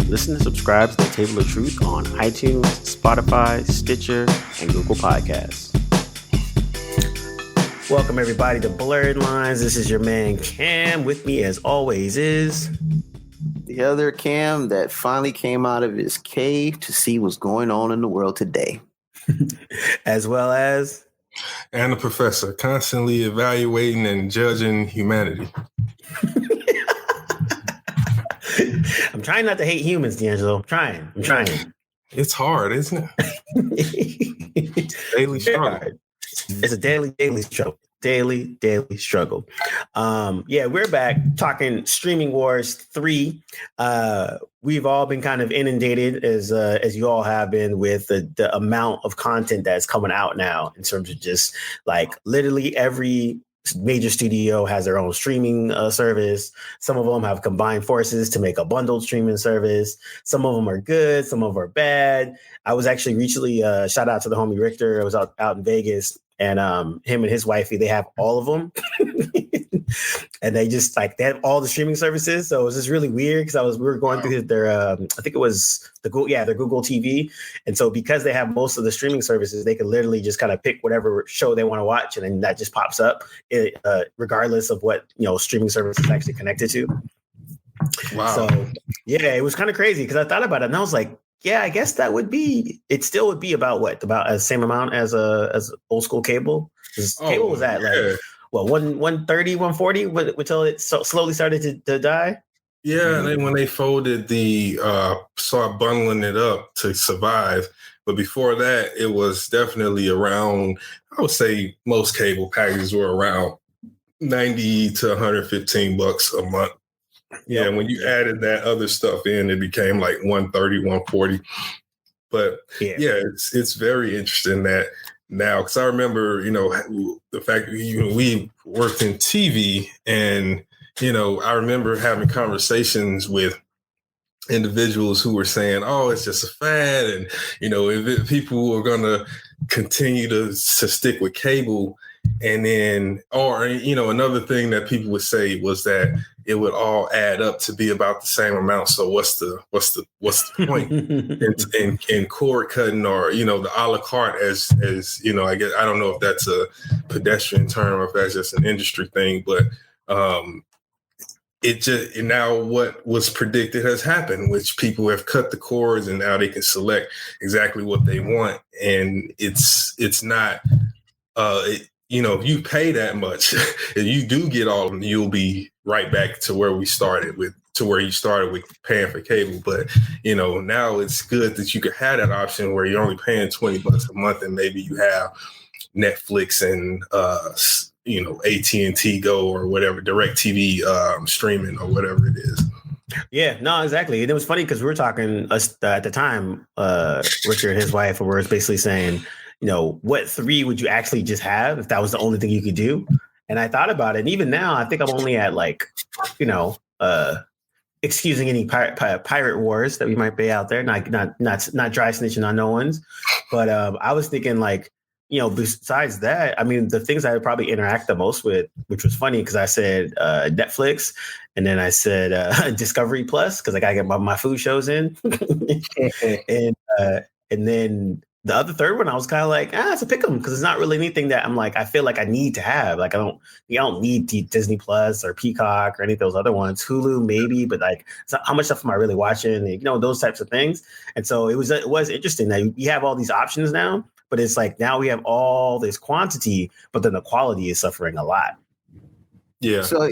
Listen and subscribe to The Table of Truth on iTunes, Spotify, Stitcher, and Google Podcasts. Welcome, everybody, to Blerdlines. This is your man, Cam. With me, as always, is... the other Cam that finally came out of his cave to see what's going on in the world today. As well as... and the professor, constantly evaluating and judging humanity. I'm trying not to hate humans, D'Angelo. I'm trying. It's hard, isn't it? Daily struggle. It's a daily struggle. Daily struggle. We're back talking Streaming Wars 3. We've all been kind of inundated, as you all have been, with the amount of content that's coming out now, in terms of just like literally every major studio has their own streaming service. Some of them have combined forces to make a bundled streaming service. Some of them are good. Some of them are bad. I was actually recently, shout out to the homie Richter. I was out in Vegas, and him and his wifey, they have all of them. And they just they have all the streaming services. So it was just really weird because we were going through their I think it was their Google TV. And so because they have most of the streaming services, they can literally just kind of pick whatever show they want to watch, and then that just pops up, regardless of what streaming service is actually connected to. Wow. So it was kind of crazy because I thought about it and I was like, yeah, I guess it still would be about the same amount as old school cable. Cable was at 130, 140 until it slowly started to die. Yeah, and then when they folded start bundling it up to survive. But before that, it was definitely around, I would say most cable packages were around $90 to $115 a month. Yeah, when you added that other stuff in, it became like 130, 140. But it's very interesting that now, because I remember, the fact that we worked in TV, and I remember having conversations with individuals who were saying, "Oh, it's just a fad," and if people were going to continue to stick with cable, and then, or another thing that people would say was that it would all add up to be about the same amount. So what's the point in cord cutting, or the a la carte as I guess, I don't know if that's a pedestrian term or if that's just an industry thing, but it just, now what was predicted has happened, which people have cut the cords and now they can select exactly what they want. And it's not, if you pay that much, if you do get all of them, you'll be right back to where you started with paying for cable. But, now it's good that you could have that option where you're only paying $20 a month, and maybe you have Netflix and, AT&T Go or whatever, DirecTV streaming or whatever it is. Yeah, no, exactly. And it was funny because we were talking at the time, Richard and his wife were basically saying, what 3 would you actually just have if that was the only thing you could do? And I thought about it. And even now, I think I'm only at excusing any pirate wars that we might be out there, not dry snitching on no ones. But I was thinking besides that, I mean, the things I would probably interact the most with, which was funny because I said Netflix, and then I said Discovery Plus because I got to get my food shows in. and then the other third one, I was kind of like, it's a pick 'em, because it's not really anything that I'm like, I feel like I need to have. Like, I don't need Disney Plus or Peacock or any of those other ones. Hulu, maybe, but so how much stuff am I really watching? And, those types of things. And so it was interesting that you have all these options now, but it's like now we have all this quantity, but then the quality is suffering a lot. Yeah. So,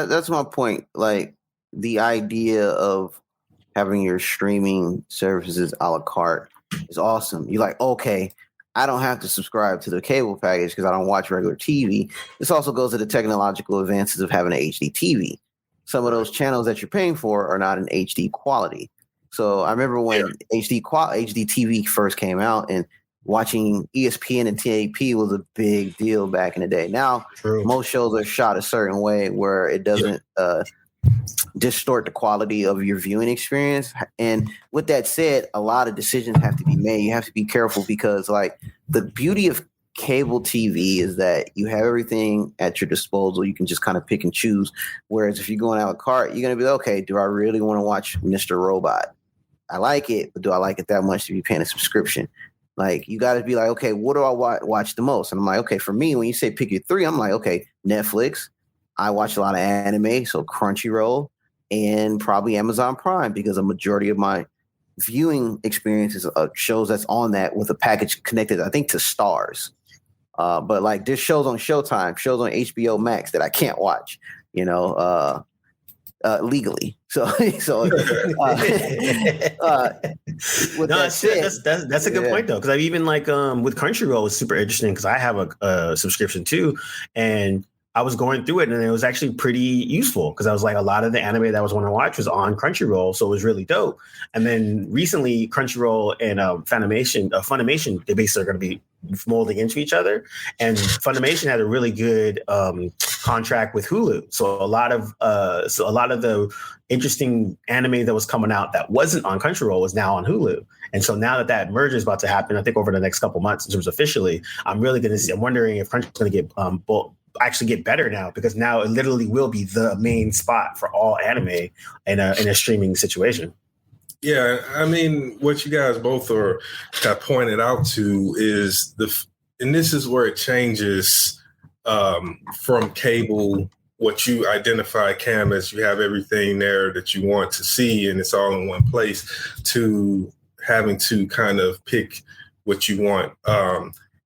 that's my point. Like, the idea of having your streaming services a la carte is awesome. You're like, okay, I don't have to subscribe to the cable package because I don't watch regular TV. This also goes to the technological advances of having an HD TV. Some of those channels that you're paying for are not in HD quality. So I remember when HD TV first came out, and watching ESPN and TAP was a big deal back in the day. Now, most shows are shot a certain way where it doesn't distort the quality of your viewing experience. And with that said, a lot of decisions have to be made. You have to be careful because, the beauty of cable TV is that you have everything at your disposal. You can just kind of pick and choose. Whereas if you're going a la carte, you're going to be, okay, do I really want to watch Mr. Robot? I like it, but do I like it that much to be paying a subscription? Like, you got to be like, okay, what do I watch the most? And I'm like, okay, for me, when you say pick your three, I'm like, okay, Netflix. I watch a lot of anime, so Crunchyroll, and probably Amazon Prime, because a majority of my viewing experiences of shows that's on that with a package connected, I think, to Stars. But like, there's shows on Showtime, shows on HBO Max that I can't watch, legally. So with No, that's a good point though, because I even like with Crunchyroll, it's super interesting because I have a subscription too, and I was going through it and it was actually pretty useful because I was like, a lot of the anime that I was wanting to watch was on Crunchyroll, so it was really dope. And then recently, Crunchyroll and Funimation, they basically are going to be molding into each other. And Funimation had a really good contract with Hulu, so a lot of the interesting anime that was coming out that wasn't on Crunchyroll was now on Hulu. And so now that merger is about to happen, I think over the next couple months in terms of officially, I'm really going to see. I'm wondering if Crunchyroll is going to get actually get better now, because now it literally will be the main spot for all anime in a streaming situation. Yeah, I mean, what you guys both have pointed out to is and this is where it changes from cable. What you identify, Cam, as you have everything there that you want to see and it's all in one place, to having to kind of pick what you want,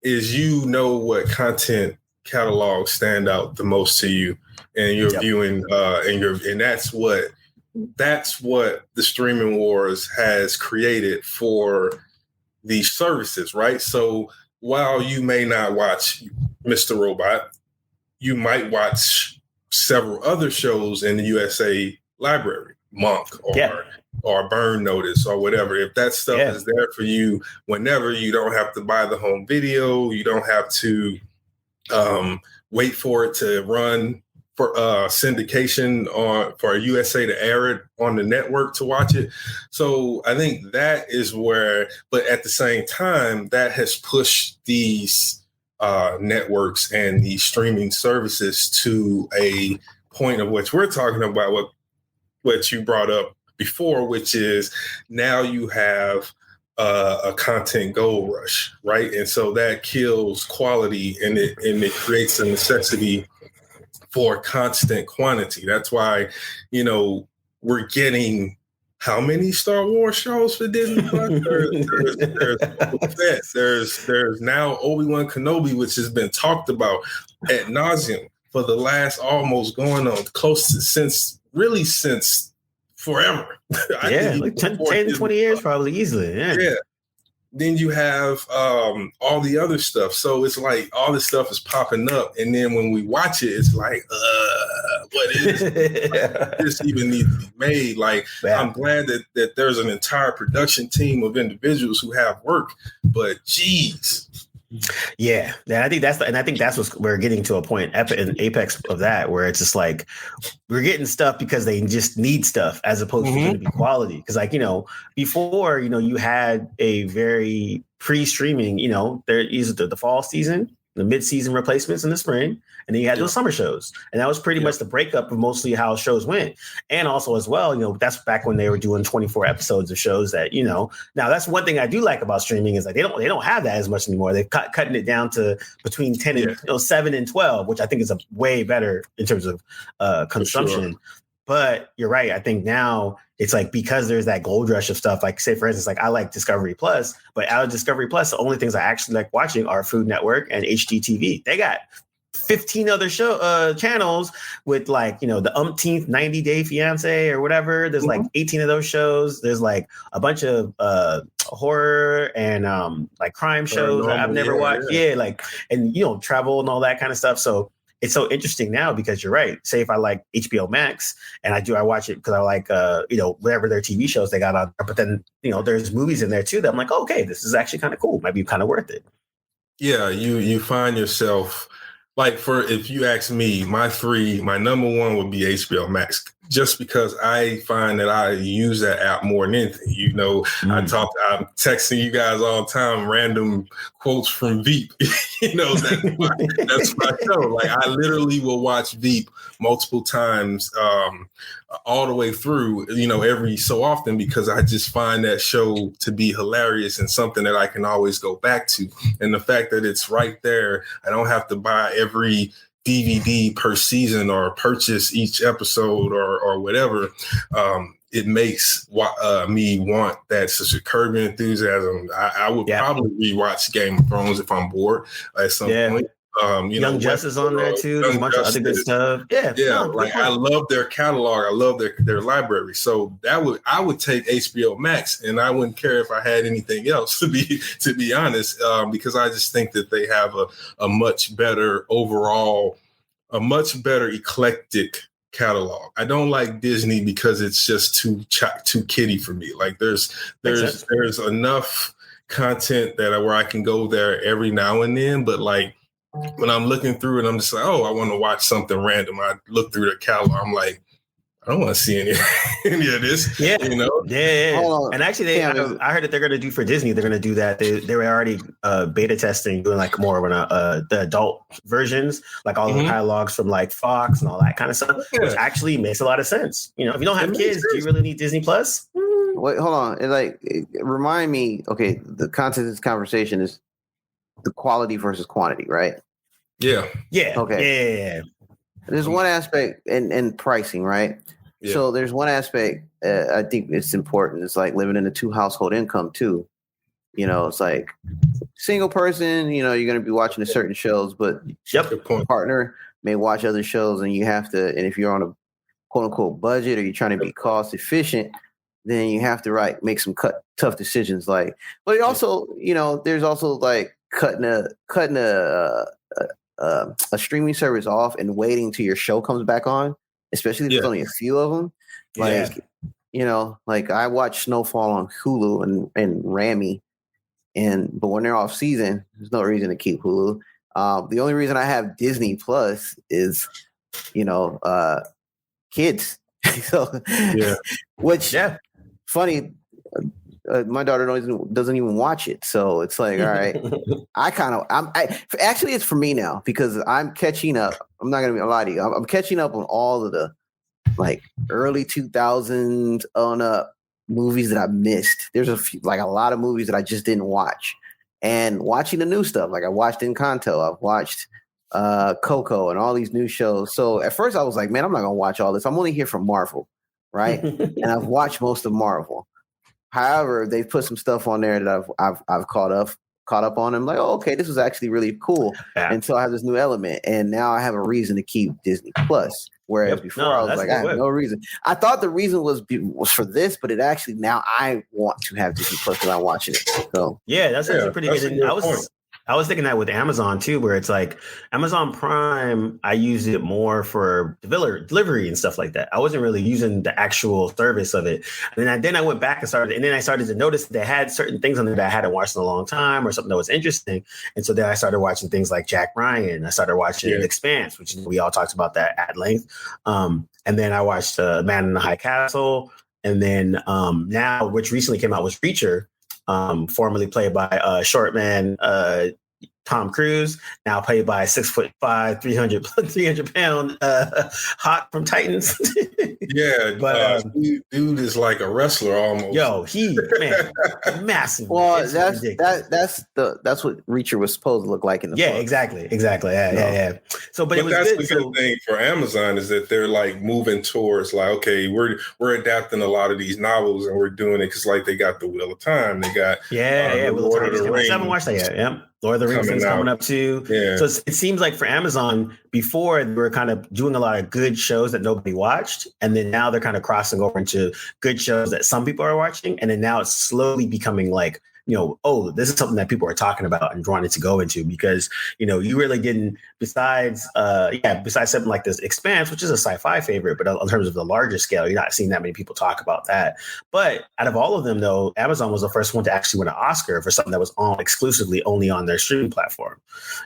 is what content catalogs stand out the most to you, and you're viewing, and that's what the streaming wars has created for these services, right? So while you may not watch Mr. Robot, you might watch several other shows in the USA library, Monk or Burn Notice or whatever. If that stuff is there for you whenever, you don't have to buy the home video, you don't have to wait for it to run for syndication for USA to air it on the network to watch it. So I think that is where, but at the same time, that has pushed these networks and these streaming services to a point of which we're talking about, what you brought up before, which is now you have a content gold rush, right? And so that kills quality, and it creates a necessity for constant quantity. That's why, we're getting how many Star Wars shows for Disney Plus? There's now Obi-Wan Kenobi, which has been talked about ad nauseum for the last almost going on close to since forever. Like 10, 20 years probably easily. Yeah. Then you have all the other stuff. So it's like all this stuff is popping up. And then when we watch it, it's like, what is it? Like, this even needs to be made. Like, I'm glad that there's an entire production team of individuals who have work, but geez. Yeah, I think that's what we're getting to, a point in apex of that, where it's just like we're getting stuff because they just need stuff as opposed to going to be quality. Because before, you had a very pre-streaming, there is the fall season, the mid-season replacements in the spring, and then you had those summer shows, and that was pretty much the breakup of mostly how shows went. And also as well, that's back when they were doing 24 episodes of shows that, now that's one thing I do like about streaming is like they don't have that as much anymore. They've cutting it down to between 10 and 7 and 12, which I think is a way better in terms of consumption. Sure. But you're right. I think now it's like, because there's that gold rush of stuff, like say, for instance, like I like Discovery Plus, but out of Discovery Plus, the only things I actually like watching are Food Network and HGTV. They got 15 other channels with like, the umpteenth 90-day fiance or whatever. There's like 18 of those shows. There's like a bunch of horror and like crime shows that I've never watched. Yeah, like, and travel and all that kind of stuff. So it's so interesting now because you're right. Say if I like HBO Max and I watch it because I like whatever their TV shows they got on there, but then there's movies in there too that I'm like, okay, this is actually kind of cool. Might be kind of worth it. Yeah, you find yourself like, if you ask me, my number one would be HBO Max. just because I find that I use that app more than anything. You know, I'm texting you guys all the time, random quotes from Veep. You know, that's my show. Like I literally will watch Veep multiple times, all the way through, you know, every so often, because I just find that show to be hilarious and something that I can always go back to. And the fact that it's right there, I don't have to buy every DVD per season or purchase each episode or whatever. It makes me want that such a Curb Your Enthusiasm. I would probably rewatch Game of Thrones if I'm bored at some point. Young Justice on there too. There's a bunch of other good stuff. I love their catalog. I love their library. So I would take HBO Max, and I wouldn't care if I had anything else. To be honest, because I just think that they have a much better overall, a much better eclectic catalog. I don't like Disney because it's just too kiddie for me. Like there's enough content where I can go there every now and then, but like when I'm looking through it, I'm just like, oh, I want to watch something random. I look through the catalog. I'm like, I don't want to see any of this. Yeah, you know. Yeah. And actually, I heard that they're going to do for Disney. They're going to do that. They were already beta testing, doing like more of the adult versions, like all the catalogs from like Fox and all that kind of stuff, which actually makes a lot of sense. You know, if you don't have kids, do you really need Disney Plus? Wait, hold on. Remind me. Okay, the content of this conversation is the quality versus quantity, right? Yeah. Okay. Yeah. There's one aspect in pricing, right? Yeah. So there's one aspect I think it's important. It's like living in a 2-household income too. You know, it's like single person, you know, you're going to be watching certain shows, but your partner may watch other shows, and you have to, and if you're on a quote unquote budget or you're trying to be cost efficient, then you have to make some tough decisions. Like, but it also, you know, there's also like cutting a streaming service off and waiting till your show comes back on, especially if there's only a few of them. Like, you know, like I watch Snowfall on Hulu and Rami, but when they're off season, there's no reason to keep Hulu. The only reason I have Disney Plus is, you know, kids. So, funny. My daughter doesn't even watch it, so it's like, all right. Actually, it's for me now because I'm catching up. I'm not gonna lie to you. I'm catching up on all of the like early 2000s on up movies that I missed. There's a lot of movies that I just didn't watch, and watching the new stuff. Like I watched Encanto, I've watched Coco, and all these new shows. So at first I was like, man, I'm not gonna watch all this. I'm only here for Marvel, right? And I've watched most of Marvel. However, they've put some stuff on there that I've caught up on. I'm like, oh, okay, this was actually really cool. Yeah. And so I have this new element, and now I have a reason to keep Disney Plus. Whereas before I was like, I have no reason. I thought the reason was for this, but it actually now I want to have Disney Plus because I'm watching it. So that's actually pretty good. I was thinking that with Amazon too, where it's like Amazon Prime, I use it more for delivery and stuff like that. I wasn't really using the actual service of it. And then I went back and I started to notice they had certain things on there that I hadn't watched in a long time or something that was interesting. And so then I started watching things like Jack Ryan. I started watching The Expanse, which we all talked about that at length. And then I watched Man in the High Castle. And then now, which recently came out, was Reacher. Formerly played by short man Tom Cruise, now played by 6'5", 300 pound Hawk from Titans. But dude is like a wrestler almost. Yo, massive. Well, that's what Reacher was supposed to look like in the book. Exactly. Yeah. So, but it was that's good. The good thing for Amazon is that they're like moving towards like, okay, we're adapting a lot of these novels and we're doing it because like they got the Wheel of Time, they got Lord of the Rings. I haven't watched that yet. Yeah. Lord of the Rings thing's coming up too. Yeah. So it seems like for Amazon, before they were kind of doing a lot of good shows that nobody watched. And then now they're kind of crossing over into good shows that some people are watching. And then now it's slowly becoming like oh, this is something that people are talking about and wanting to go into, because, you really didn't, besides something like this Expanse, which is a sci-fi favorite, but in terms of the larger scale, you're not seeing that many people talk about that. But out of all of them, though, Amazon was the first one to actually win an Oscar for something that was exclusively only on their streaming platform.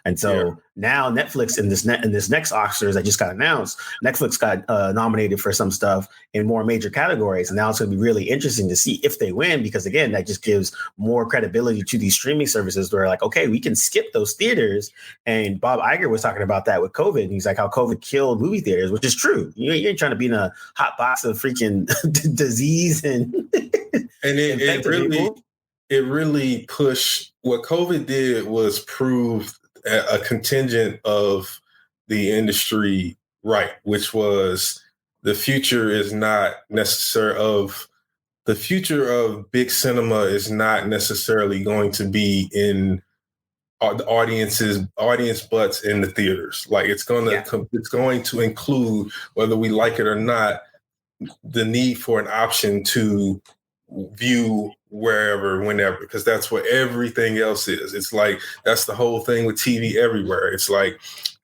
And so now Netflix in this next Oscars that just got announced, Netflix got nominated for some stuff in more major categories. And now it's going to be really interesting to see if they win, because again, that just gives more credibility to these streaming services. Where like, okay, we can skip those theaters. And Bob Iger was talking about that with COVID. And he's like, how COVID killed movie theaters, which is true. You ain't trying to be in a hot box of freaking disease and it really pushed. What COVID did was prove a contingent of the industry right, which was the future of big cinema is not necessarily going to be in the audience butts in the theaters. Like it's going to include, whether we like it or not, the need for an option to view wherever, whenever, because that's what everything else is. It's like, that's the whole thing with TV everywhere. It's like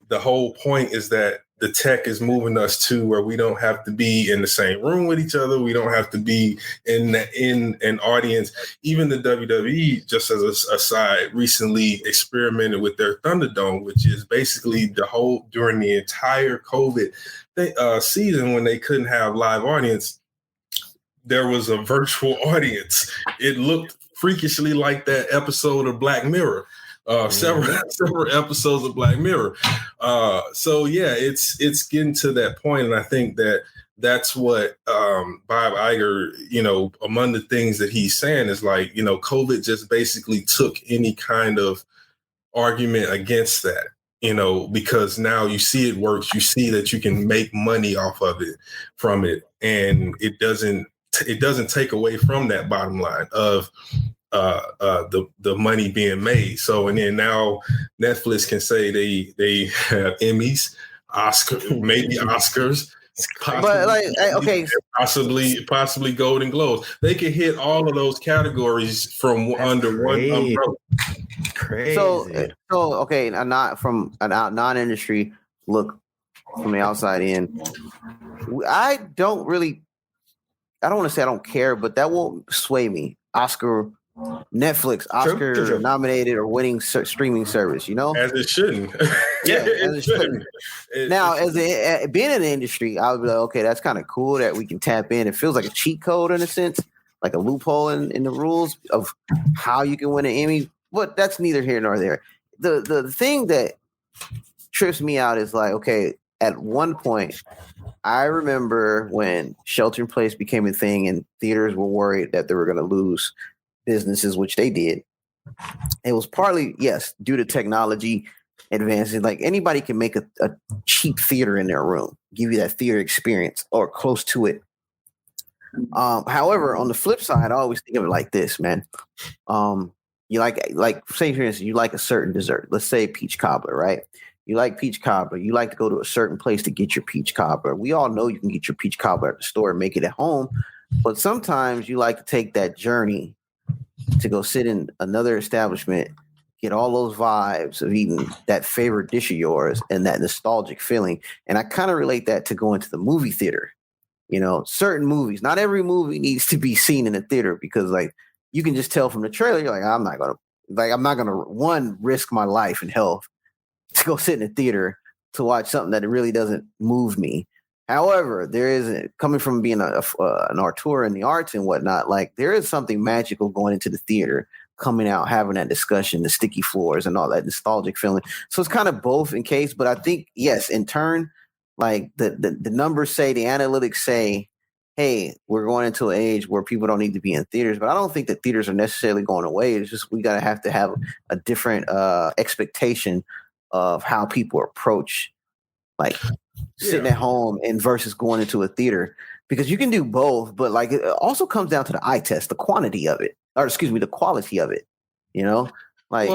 the whole point is that the tech is moving us to where we don't have to be in the same room with each other. We don't have to be in an audience. Even the WWE, just as a aside, recently experimented with their Thunderdome, which is basically during the entire COVID season, when they couldn't have live audience, there was a virtual audience. It looked freakishly like that episode of Black Mirror. Several episodes of Black Mirror. So yeah, it's getting to that point, and I think that's what Bob Iger, among the things that he's saying is like, COVID just basically took any kind of argument against that, because now you see it works. You see that you can make money off of it, from it, and it doesn't take away from that bottom line of the money being made. So, and then now Netflix can say they have Emmys, maybe Oscars, possibly Golden Globes. They can hit all of those categories from under one umbrella. Crazy. So okay, not from a non-industry look, from the outside in, I don't want to say I don't care, but that won't sway me. Netflix Oscar nominated or winning streaming service, as it shouldn't. Yeah, as it shouldn't. Now, being in the industry, I would be like, okay, that's kind of cool that we can tap in. It feels like a cheat code in a sense, like a loophole in the rules of how you can win an Emmy. But that's neither here nor there. The thing that trips me out is like, okay, at one point, I remember when shelter in place became a thing and theaters were worried that they were going to lose businesses, which they did. It was partly, yes, due to technology advances. Like anybody can make a cheap theater in their room, give you that theater experience or close to it. However, on the flip side, I always think of it like this, man. You like say for instance, you like a certain dessert. Let's say peach cobbler, right? You like peach cobbler. You like to go to a certain place to get your peach cobbler. We all know you can get your peach cobbler at the store and make it at home. But sometimes you like to take that journey to go sit in another establishment, get all those vibes of eating that favorite dish of yours and that nostalgic feeling. And I kind of relate that to going to the movie theater. Certain movies, not every movie needs to be seen in a theater, because like you can just tell from the trailer, you're like, I'm not gonna risk my life and health to go sit in a theater to watch something that really doesn't move me. However, there is, coming from being an auteur in the arts and whatnot, like there is something magical going into the theater, coming out, having that discussion, the sticky floors and all that nostalgic feeling. So it's kind of both in case, but I think, yes, in turn, like the numbers say, the analytics say, hey, we're going into an age where people don't need to be in theaters, but I don't think that theaters are necessarily going away. It's just, we got to have a different expectation of how people approach like sitting at home and versus going into a theater, because you can do both, but like it also comes down to the eye test, the quantity of it, or excuse me, the quality of it, Like,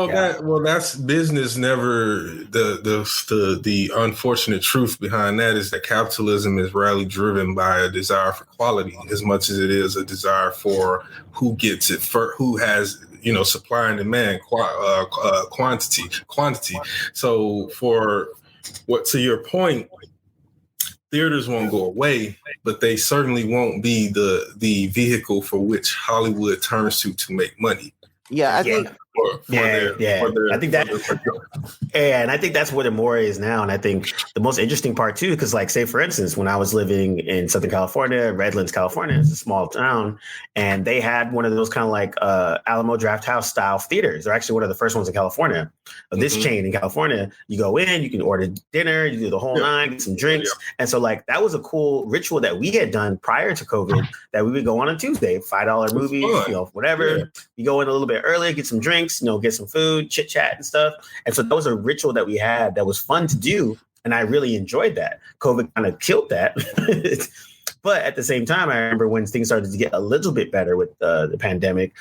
that's business. Never the unfortunate truth behind that is that capitalism is rarely driven by a desire for quality as much as it is a desire for who gets it first, who has supply and demand, quantity. So to your point, theaters won't go away, but they certainly won't be the vehicle for which Hollywood turns to make money. Yeah, I think. I think and I think that's what it more is now. And I think the most interesting part too, because like, say for instance, when I was living in Southern California, Redlands, California, is a small town, and they had one of those kind of like Alamo Drafthouse style theaters. They're actually one of the first ones in California. Of this chain in California, you go in, you can order dinner, you do the whole nine, get some drinks, and so like that was a cool ritual that we had done prior to COVID. That we would go on a Tuesday, $5 movies, whatever. Yeah. You go in a little bit early, get some drinks, get some food, chit chat and stuff. And so that was a ritual that we had that was fun to do. And I really enjoyed that. COVID kind of killed that. But at the same time, I remember when things started to get a little bit better with the pandemic,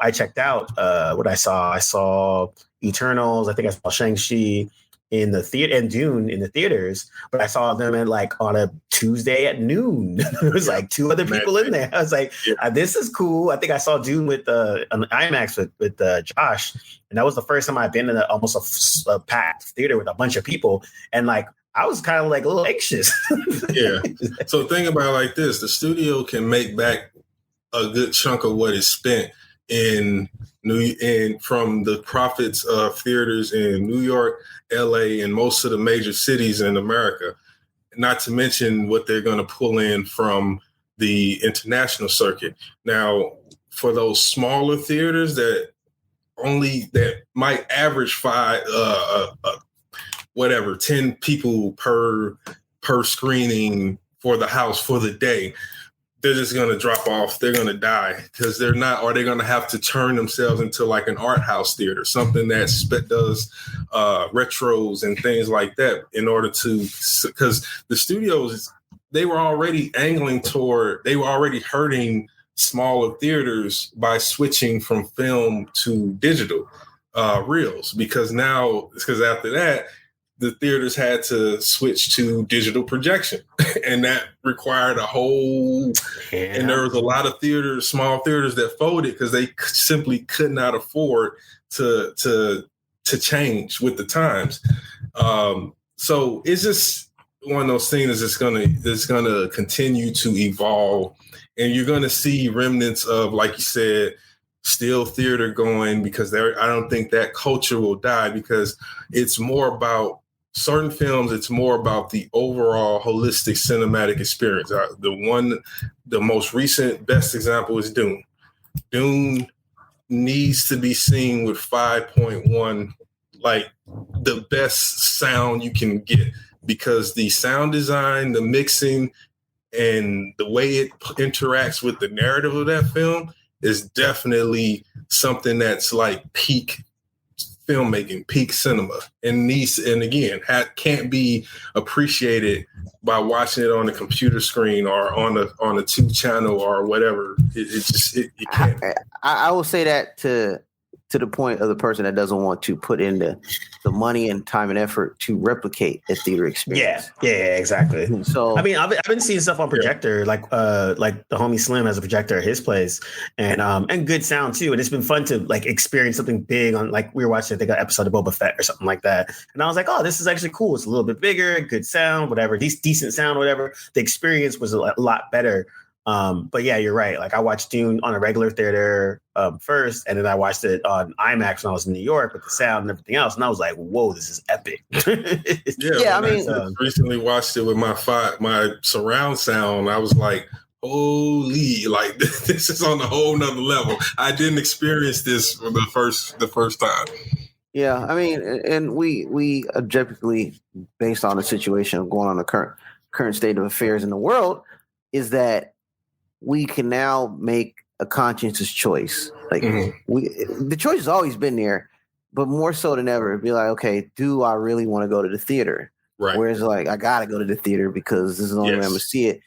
I checked out what I saw. I saw Eternals. I think I saw Shang-Chi in the theater and Dune in the theaters, but I saw them on a Tuesday at noon. There was like two other people in there. I was like, this is cool. I think I saw Dune with an IMAX with Josh, and that was the first time I've been in almost a packed theater with a bunch of people, and like I was kind of like a little anxious. Yeah. So think about it like this: the studio can make back a good chunk of what is spent from the profits of theaters in New York, LA, and most of the major cities in America, not to mention what they're going to pull in from the international circuit. Now, for those smaller theaters that might average 10 people per screening for the house for the day, they're just going to drop off. They're going to die because they're not, or they're going to have to turn themselves into like an art house theater, something that does retros and things like that in order to, because the studios, they were already hurting smaller theaters by switching from film to digital reels, because after that, the theaters had to switch to digital projection, and that required and there was a lot of small theaters that folded because they simply could not afford to change with the times. So it's just one of those things that's gonna continue to evolve, and you're gonna see remnants of, like you said, still theater going, because I don't think that culture will die, because it's more about certain films. It's more about the overall holistic cinematic experience. The most recent best example is Dune. Dune needs to be seen with 5.1, like the best sound you can get, because the sound design, the mixing, and the way it interacts with the narrative of that film is definitely something that's like peak filmmaking, peak cinema, and again can't be appreciated by watching it on a computer screen or on a 2-channel or whatever. It can't. I will say that to the point of the person that doesn't want to put in the money and time and effort to replicate a theater experience. Yeah, exactly. So I mean, I've been seeing stuff on projector, like the homie Slim has a projector at his place, and good sound too. And it's been fun to like experience something big on, like we were watching, I think, an episode of Boba Fett or something like that. And I was like, oh, this is actually cool. It's a little bit bigger, good sound, whatever, decent sound, whatever. The experience was a lot better. But yeah, you're right. Like I watched Dune on a regular theater first, and then I watched it on IMAX when I was in New York with the sound and everything else. And I was like, whoa, this is epic. I mean, I recently watched it with my surround sound. I was like, holy, like this is on a whole nother level. I didn't experience this for the first time. Yeah, I mean, and we objectively, based on the situation of going on the current state of affairs in the world, is that we can now make a conscientious choice. Like the choice has always been there, but more so than ever, it'd be like, okay, do I really want to go to the theater? Right. Whereas like, I got to go to the theater because this is the only way I'm going to see it.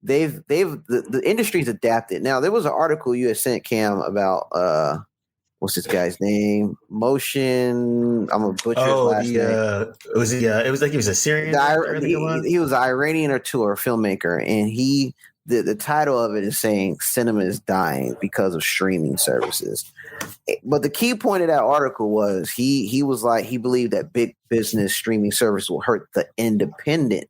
The industry's adapted. Now, there was an article you had sent, Cam, about, what's this guy's name? Motion. I'm a butcher his last name. It was like he was a Syrian. He was an Iranian or filmmaker, and he the title of it is saying cinema is dying because of streaming services. But the key point of that article was he was like, he believed that big business streaming service will hurt the independent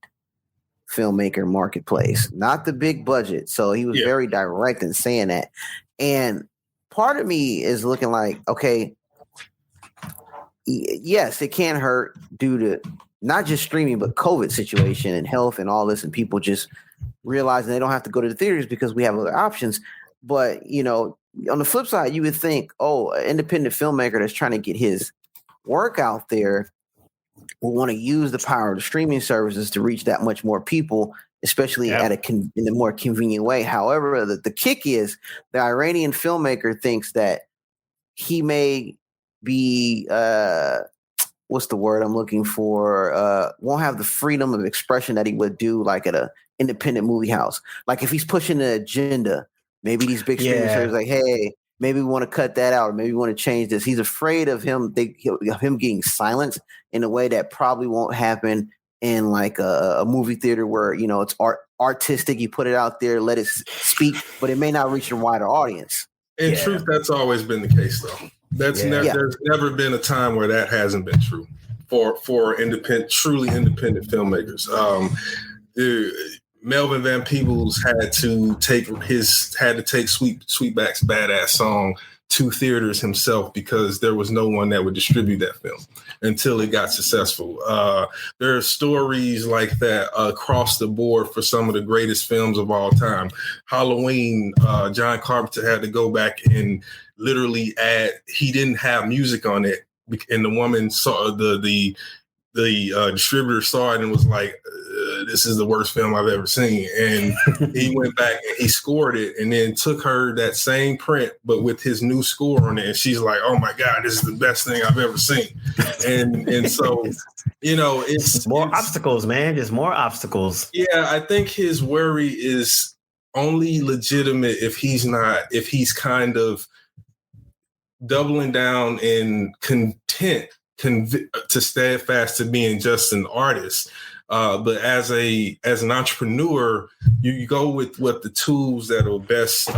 filmmaker marketplace, not the big budget. So he was very direct in saying that. And part of me is looking like, okay, yes, it can hurt due to not just streaming, but COVID situation and health and all this, and people just realizing they don't have to go to the theaters because we have other options. But, you know, on the flip side, you would think, oh, an independent filmmaker that's trying to get his work out there will want to use the power of the streaming services to reach that much more people, especially in a more convenient way. However, the kick is the Iranian filmmaker thinks that he may be what's the word I'm looking for? Won't have the freedom of expression that he would do like at a independent movie house. Like if he's pushing the agenda, maybe these big streaming services like, hey, maybe we want to cut that out, or maybe we want to change this. He's afraid of him getting silenced in a way that probably won't happen in like a movie theater where, you know, it's artistic. You put it out there, let it speak, but it may not reach a wider audience. In truth, that's always been the case, though. There's never been a time where that hasn't been true for truly independent filmmakers. Melvin Van Peebles had to take Sweetback's Badass Song to theaters himself because there was no one that would distribute that film until it got successful. There are stories like that across the board for some of the greatest films of all time. Halloween, John Carpenter had to go back and literally he didn't have music on it, and the woman saw the distributor saw it and was like, this is the worst film I've ever seen. And he went back and he scored it and then took her that same print, but with his new score on it. And she's like, oh my God, this is the best thing I've ever seen. And so, you know, it's more obstacles, man. There's more obstacles. Yeah. I think his worry is only legitimate if he's kind of doubling down and content to steadfast to being just an artist. But as an entrepreneur, you go with what the tools that will best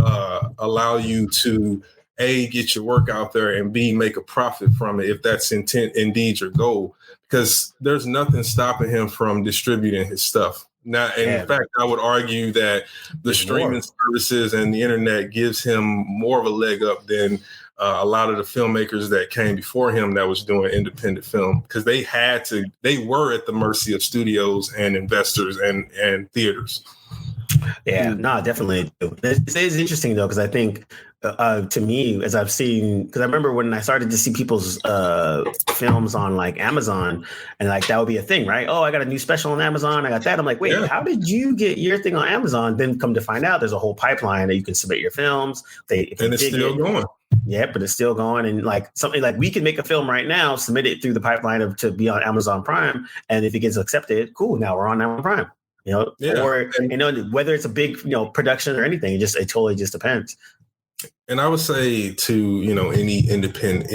allow you to A, get your work out there, and B, make a profit from it if that's indeed your goal. Because there's nothing stopping him from distributing his stuff. Now, in fact, I would argue that the streaming services and the internet gives him more of a leg up than a lot of the filmmakers that came before him that was doing independent film, because they were at the mercy of studios and investors and theaters. Yeah, no, definitely. It is interesting though, because I think to me, as I've seen, because I remember when I started to see people's films on like Amazon, and like that would be a thing, right? Oh, I got a new special on Amazon. I got that. I'm like, wait, how did you get your thing on Amazon? Then come to find out, there's a whole pipeline that you can submit your films. And it's still going. Yeah, but it's still going. And like something like we can make a film right now, submit it through the pipeline to be on Amazon Prime, and if it gets accepted, cool. Now we're on Amazon Prime. You know, or you know, whether it's a big production or anything, it totally just depends. And I would say to any independent,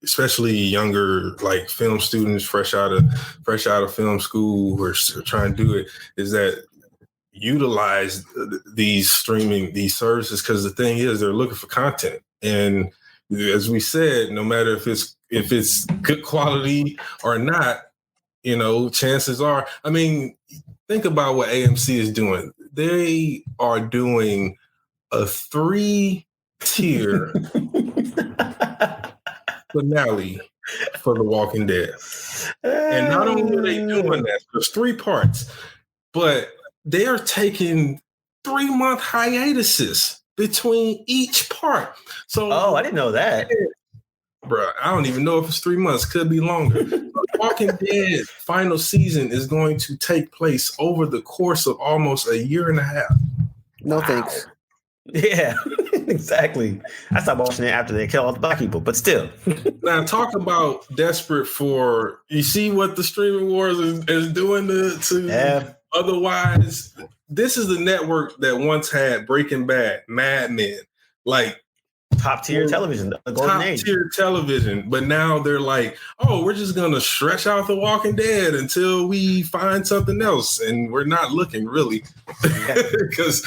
especially younger like film students fresh out of film school who are trying to do it, is that utilize these services, because the thing is they're looking for content, and as we said, no matter if it's good quality or not, chances are, I mean, think about what AMC is doing. They are doing a 3-tier finale for The Walking Dead. And not only are they doing that, there's 3 parts, but they are taking 3-month hiatuses between each part. So, I didn't know that. Bro, I don't even know if it's 3 months. Could be longer. Walking Dead final season is going to take place over the course of almost a year and a half. No thanks. Yeah, exactly. I stopped watching it after they killed all the black people, but still. Now, talk about desperate for, you see what the streaming wars is doing to otherwise. This is the network that once had Breaking Bad, Mad Men, like top tier television, the golden age. Top tier television. But now they're like, oh, we're just going to stretch out The Walking Dead until we find something else. And we're not looking really because,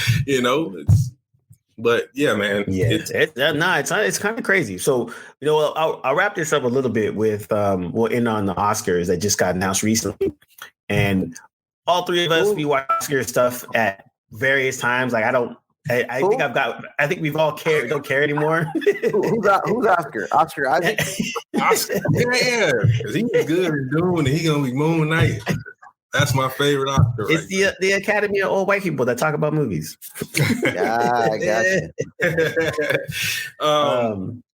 but yeah, man. Yeah, it's kind of crazy. So, I'll wrap this up a little bit with, we'll end on the Oscars that just got announced recently. And all three of us, we watch Oscar stuff at various times. Like, I think we've all don't care anymore. Who's Oscar? Oscar Isaac? Oscar, yeah, because he was good at Dune and he gonna be Moon Knight. That's my favorite Oscar. It's the Academy of old white people that talk about movies. Yeah, I got you.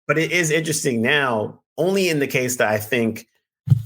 But it is interesting now, only in the case that I think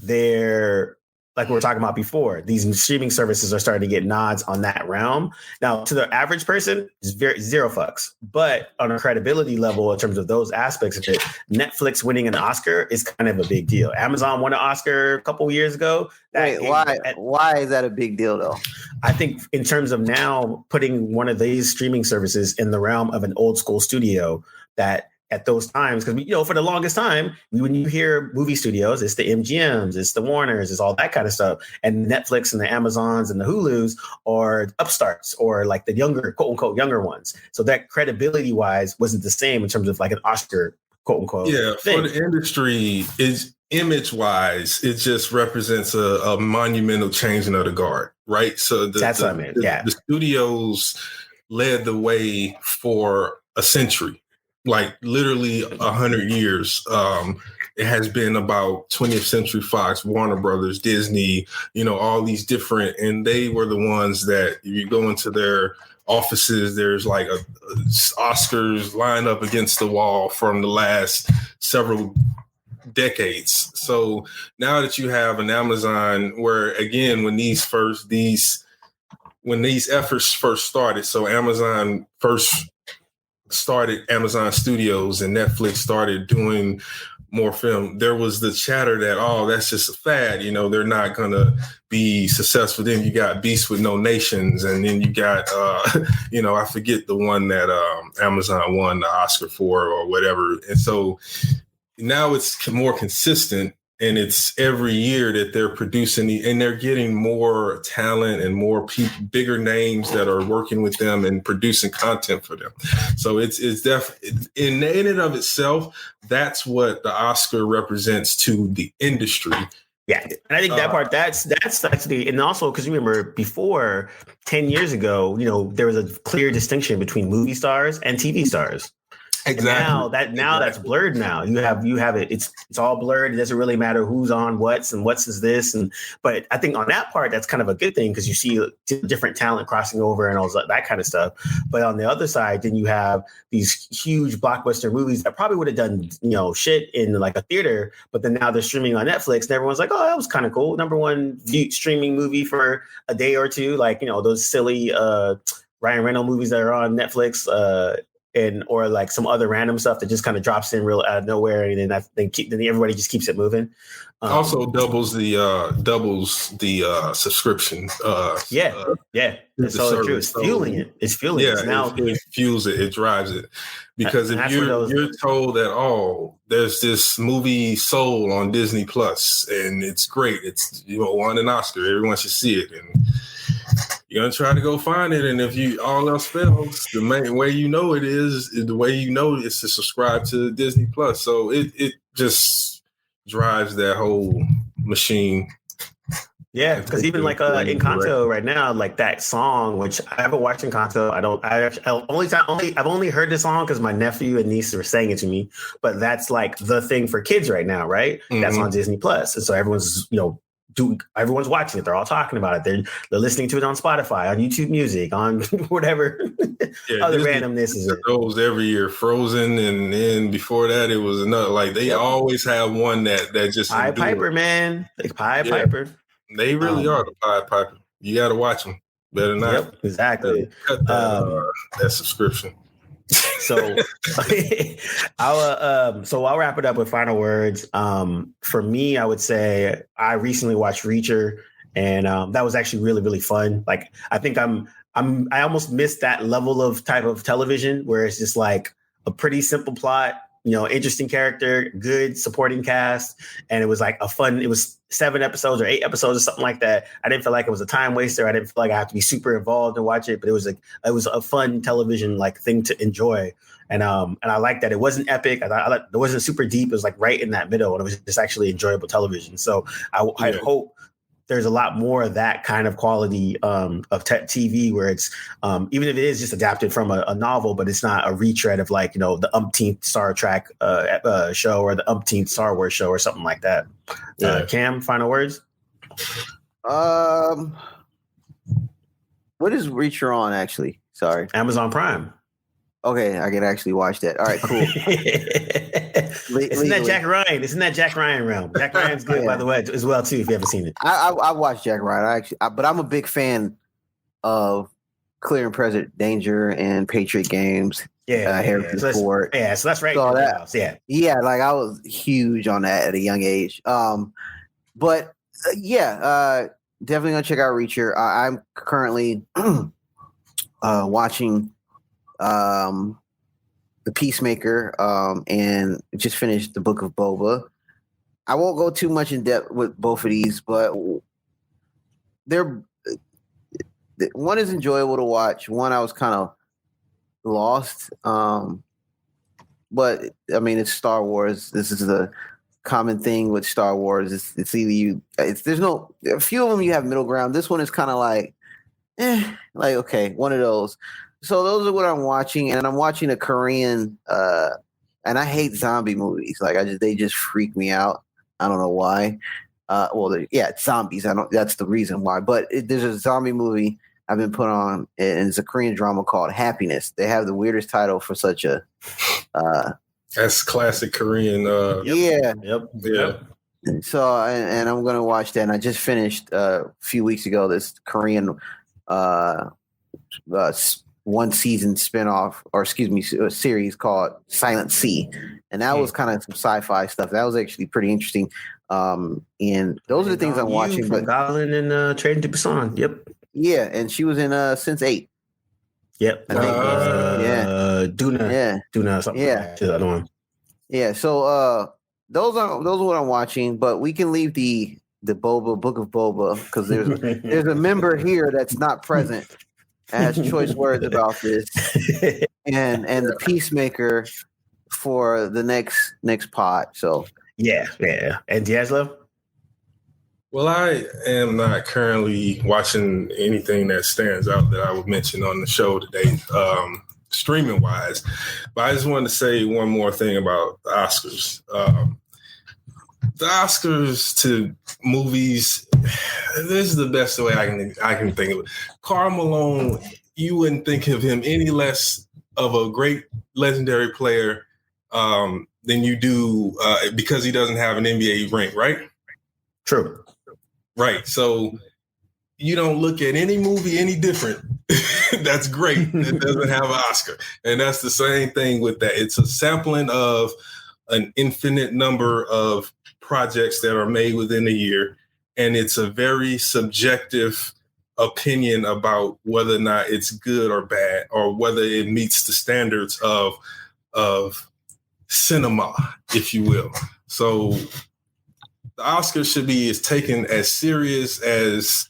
they're, like we were talking about before, these streaming services are starting to get nods on that realm. Now, to the average person, it's zero fucks. But on a credibility level, in terms of those aspects of it, Netflix winning an Oscar is kind of a big deal. Amazon won an Oscar a couple years ago. Why is that a big deal, though? I think in terms of now putting one of these streaming services in the realm of an old school studio that at those times, because for the longest time, when you hear movie studios, it's the MGMs, it's the Warners, it's all that kind of stuff, and Netflix and the Amazons and the Hulus are upstarts or like the younger, quote unquote, younger ones. So that credibility wise wasn't the same in terms of like an Oscar, quote unquote. Yeah, thing. For the industry, is image wise, it just represents a monumental changing of the guard, right? So that's what I mean. The studios led the way for a century. Like literally 100 years. It has been about 20th Century Fox, Warner Brothers, Disney, all these different, and they were the ones that you go into their offices, there's like a Oscars lined up against the wall from the last several decades. So now that you have an Amazon where, again, when these efforts first started, so Amazon first started Amazon Studios and Netflix started doing more film, there was the chatter that, oh, that's just a fad, they're not gonna be successful. Then you got Beast with No Nations, and then you got I forget the one that Amazon won the Oscar for or whatever. And so now it's more consistent, and it's every year that they're producing and they're getting more talent and more bigger names that are working with them and producing content for them. So it's definitely in and of itself, that's what the Oscar represents to the industry. Yeah. And I think that part, that's actually, and also because remember before 10 years ago, there was a clear distinction between movie stars and TV stars. Exactly. And now that's blurred. Now you have it. It's all blurred. It doesn't really matter who's on what's is this. But I think on that part, that's kind of a good thing because you see different talent crossing over and all that kind of stuff. But on the other side, then you have these huge blockbuster movies that probably would have done shit in like a theater, but then now they're streaming on Netflix and everyone's like, oh, that was kind of cool. Number one streaming movie for a day or two, like those silly Ryan Reynolds movies that are on Netflix. Or like some other random stuff that just kind of drops in real out of nowhere, and then everybody just keeps it moving. Also doubles the subscription. That's so true. It's fueling it. It's fueling it. Now it fuels it. It drives it. Because if you're told that there's this movie Soul on Disney Plus and it's great, it's won an Oscar, everyone should see it, and you're gonna try to go find it, and if all else fails, the main way it is to subscribe to Disney Plus. So it just drives that whole machine. Yeah, because even like Encanto right now, like that song, which I haven't watched Encanto. I've only heard the song because my nephew and niece were saying it to me. But that's like the thing for kids right now, right? Mm-hmm. That's on Disney Plus, and so everyone's everyone's watching it. They're all talking about it. They're listening to it on Spotify, on YouTube Music, on whatever other randomness is. Those every year, Frozen, and then before that it was another. Like they always have one that just Pied Piper, man. Like Pied Piper. They really are the Pied Piper. You got to watch them. Better not. Yep, exactly. Cut that subscription. So I'll wrap it up with final words. For me, I would say I recently watched Reacher, and that was actually really, really fun. Like I think I almost missed that level of type of television where it's just like a pretty simple plot, interesting character, good supporting cast, and it was like it was 7 episodes or 8 episodes or something like that. I didn't feel like it was a time waster. I didn't feel like I have to be super involved to watch it, but it was a fun television like thing to enjoy. And I like that it wasn't epic. It wasn't super deep. It was like right in that middle, and it was just actually enjoyable television. So I hope there's a lot more of that kind of quality of TV where it's even if it is just adapted from a novel, but it's not a retread of like, the umpteenth Star Trek show or the umpteenth Star Wars show or something like that. Yeah. Cam, final words? What is Reacher on actually? Sorry. Amazon Prime. Okay, I can actually watch that. All right, cool. It's in that Jack Ryan. It's in that Jack Ryan realm. Jack Ryan's good, by the way, as well too. If you haven't seen it, I watched Jack Ryan. But I'm a big fan of Clear and Present Danger and Patriot Games. Harrison Ford. Yeah, so that's right. So yeah, like I was huge on that at a young age. Definitely gonna check out Reacher. I'm currently watching The Peacemaker and just finished the Book of Boba. I won't go too much in depth with both of these, but one is enjoyable to watch. One I was kind of lost. But I mean, it's Star Wars. This is the common thing with Star Wars. It's either there's no, a few of them you have middle ground. This one is kind of like okay, one of those. So those are what I'm watching, and I'm watching a Korean. And I hate zombie movies. Like they just freak me out. I don't know why. It's zombies. That's the reason why. But there's a zombie movie I've been put on, and it's a Korean drama called Happiness. They have the weirdest title for such a. That's classic Korean. Yep. So, and I'm going to watch that. And I just finished a few weeks ago this Korean one season spinoff, series called Silent Sea, and that was kind of some sci-fi stuff. That was actually pretty interesting. And those are the things I'm watching. But Goblin and Trading to Busan. Yep. Yeah, and she was in Sense8. Yep. I think. Duna. Yeah. Duna. Something. Yeah. Like the other one. Yeah. So those are what I'm watching. But we can leave the Book of Boba because there's a member here that's not present. Has choice words about this, and the Peacemaker for the next pod. So yeah. And Diazlo? Well, I am not currently watching anything that stands out that I would mention on the show today, streaming wise. But I just wanted to say one more thing about the Oscars. The Oscars to movies, this is the best way I can think of it. Karl Malone, you wouldn't think of him any less of a great legendary player than you do because he doesn't have an NBA ring, right? True. Right. So you don't look at any movie any different. That's great. It doesn't have an Oscar. And that's the same thing with that. It's a sampling of an infinite number of projects that are made within a year. And it's a very subjective opinion about whether or not it's good or bad, or whether it meets the standards of cinema, if you will. So the Oscars should be taken as serious as,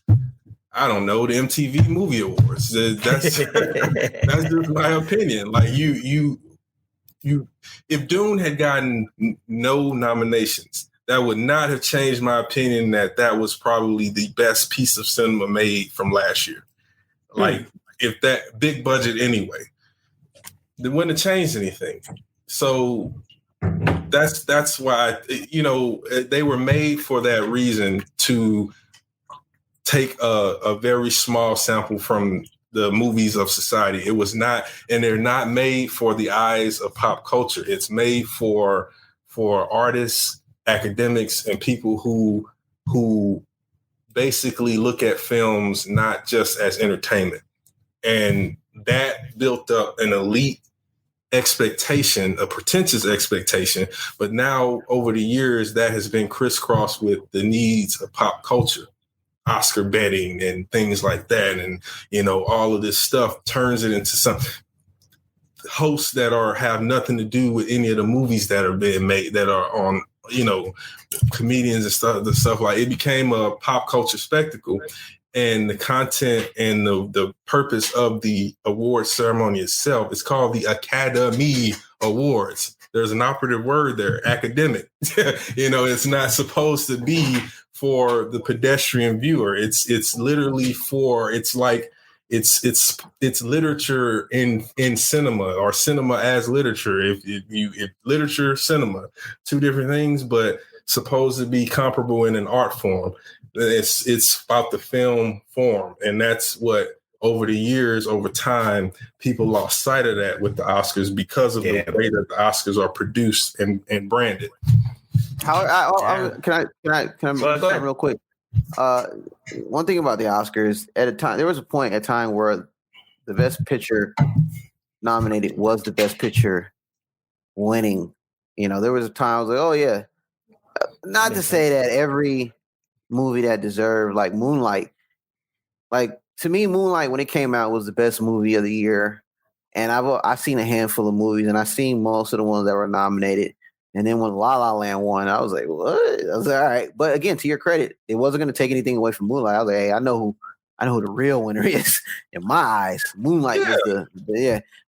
I don't know, the MTV Movie Awards. That's just my opinion. Like you, if Dune had gotten no nominations, that would not have changed my opinion that was probably the best piece of cinema made from last year. Like, if that big budget anyway, it wouldn't have changed anything. So that's why, they were made for that reason, to take a very small sample from the movies of society. It was not, and they're not made for the eyes of pop culture. It's made for artists, academics, and people who basically look at films not just as entertainment. And that built up an elite expectation, a pretentious expectation. But now over the years, that has been crisscrossed with the needs of pop culture, Oscar betting and things like that. And, all of this stuff turns it into something. hosts that have nothing to do with any of the movies that are being made, that are on, comedians and stuff like it became a pop culture spectacle. And the content and the purpose of the award ceremony itself is called the Academy Awards. There's an operative word there, academic. It's not supposed to be for the pedestrian viewer. It's literally it's literature in cinema, or cinema as literature. If literature, cinema, two different things, but supposed to be comparable in an art form. It's about the film form, and that's what over the years, over time, people lost sight of that with the Oscars because of the way that the Oscars are produced and branded. Can I say real quick? One thing about the Oscars, at a time, there was a point at time where the best picture nominated was the best picture winning. There was a time I was like, oh yeah, not to say that every movie that deserved, like Moonlight, like to me, Moonlight when it came out was the best movie of the year, and I've seen a handful of movies, and I've seen most of the ones that were nominated. And then when La La Land won, I was like, what? I was like, all right. But again, to your credit, it wasn't going to take anything away from Moonlight. I was like, hey, I know who the real winner is in my eyes. Moonlight was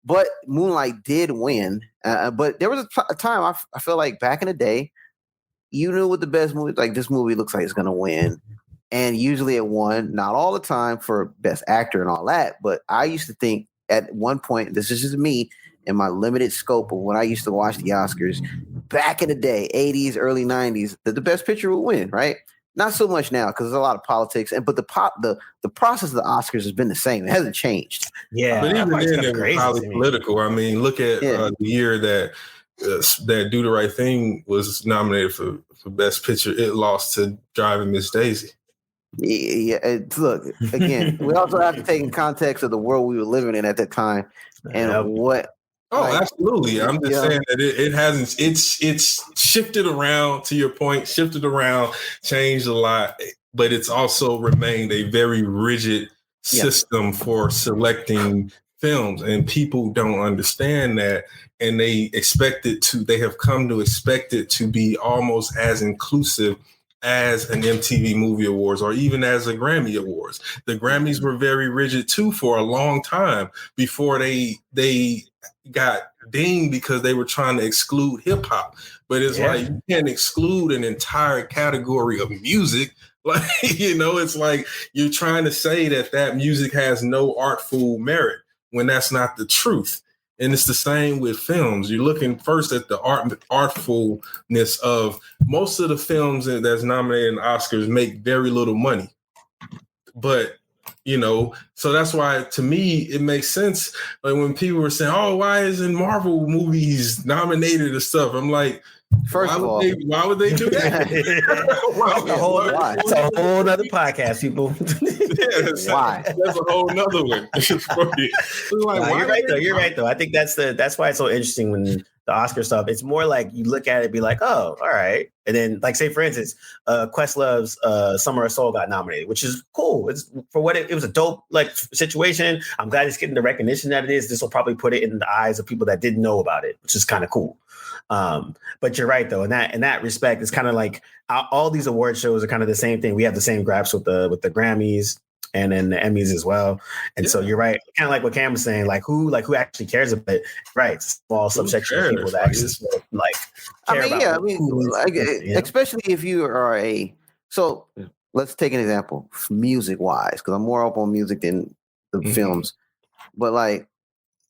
but Moonlight did win. But there was a time I feel like back in the day, you knew what the best movie, like this movie looks like it's going to win. And usually it won, not all the time for best actor and all that. But I used to think at one point, this is just me in my limited scope of when I used to watch the Oscars back in the day, 80s, early 90s, that the best picture would win, right? Not so much now because there's a lot of politics, but the process of the Oscars has been the same. It hasn't changed. Yeah, but even then, it was highly political. I mean, look at the year that Do the Right Thing was nominated for Best Picture. It lost to Driving Miss Daisy. Yeah, look, again, we also have to take in context of the world we were living in at that time and what. Oh, absolutely. I'm just saying that it hasn't. It's shifted around. To your point, shifted around, changed a lot, but it's also remained a very rigid system for selecting films, and people don't understand that, and they have come to expect it to be almost as inclusive as an MTV Movie Awards or even as a Grammy Awards. The Grammys were very rigid too for a long time before they got dinged because they were trying to exclude hip hop. But it's like you can't exclude an entire category of music. Like, it's like you're trying to say that music has no artful merit when that's not the truth. And it's the same with films. You're looking first at the artfulness of most of the films that's nominated in Oscars make very little money. But, so that's why, to me, it makes sense. Like when people were saying, oh, why isn't Marvel movies nominated and stuff? I'm like, first of all, why would they do that? It's a whole other podcast, people. Why? That's a whole nother one. You're right though. I think that's why it's so interesting when the Oscar stuff. It's more like you look at it and be like, oh, all right. And then, like, say for instance, Questlove's Summer of Soul got nominated, which is cool. It's for what it was a dope situation. I'm glad it's getting the recognition that it is. This will probably put it in the eyes of people that didn't know about it, which is kind of cool. But you're right though. In that respect, it's kind of like all these award shows are kind of the same thing. We have the same graphs with the Grammys and then the Emmys as well. And so you're right. Kind of like what Cam was saying, like who actually cares about it? Right. It's a small subsection of people that actually care about especially if you are so let's take an example music wise, because I'm more up on music than the films. But like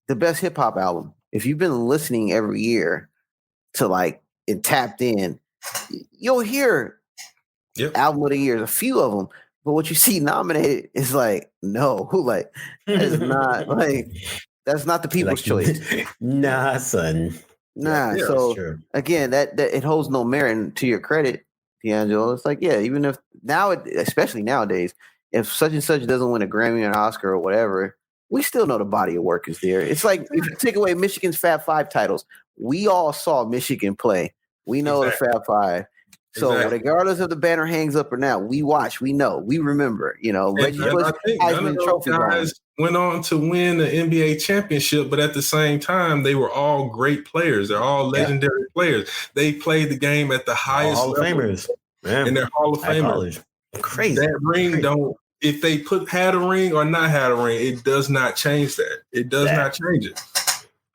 the best hip hop album, if you've been listening every year to it tapped in, you'll hear album of the year, a few of them. But what you see nominated is no, that is not that's not the people's choice. Nah, son. Nah. So again, that it holds no merit. And to your credit, D'Angelo, it's like, even if especially nowadays, if such and such doesn't win a Grammy or an Oscar or whatever, we still know the body of work is there. It's like if you take away Michigan's Fab Five titles, we all saw Michigan play. We know the Fab Five. So Exactly. regardless of the banner hangs up or not, we watch, we know, we remember. Reggie And Bush I think none of Heisman those Trophy guys went on to win the NBA championship, but at the same time, they were all great players. They're all legendary players. They played the game at the highest Hall of level, Famers. Yeah. and they're Hall of At Famers. college. Crazy. That ring Crazy. don't. If they had a ring or not had a ring, it does not change that. It does not change it.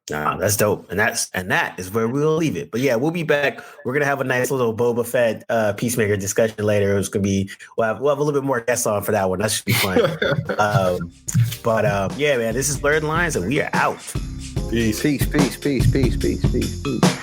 Nah, that's dope. And that is where we'll leave it. But yeah, we'll be back. We're gonna have a nice little Boba Fett Peacemaker discussion later. It's gonna be we'll have a little bit more guests on for that one. That should be fun. Yeah, man, this is Blerdlines and we are out. Peace. Peace, peace, peace, peace, peace, peace, peace.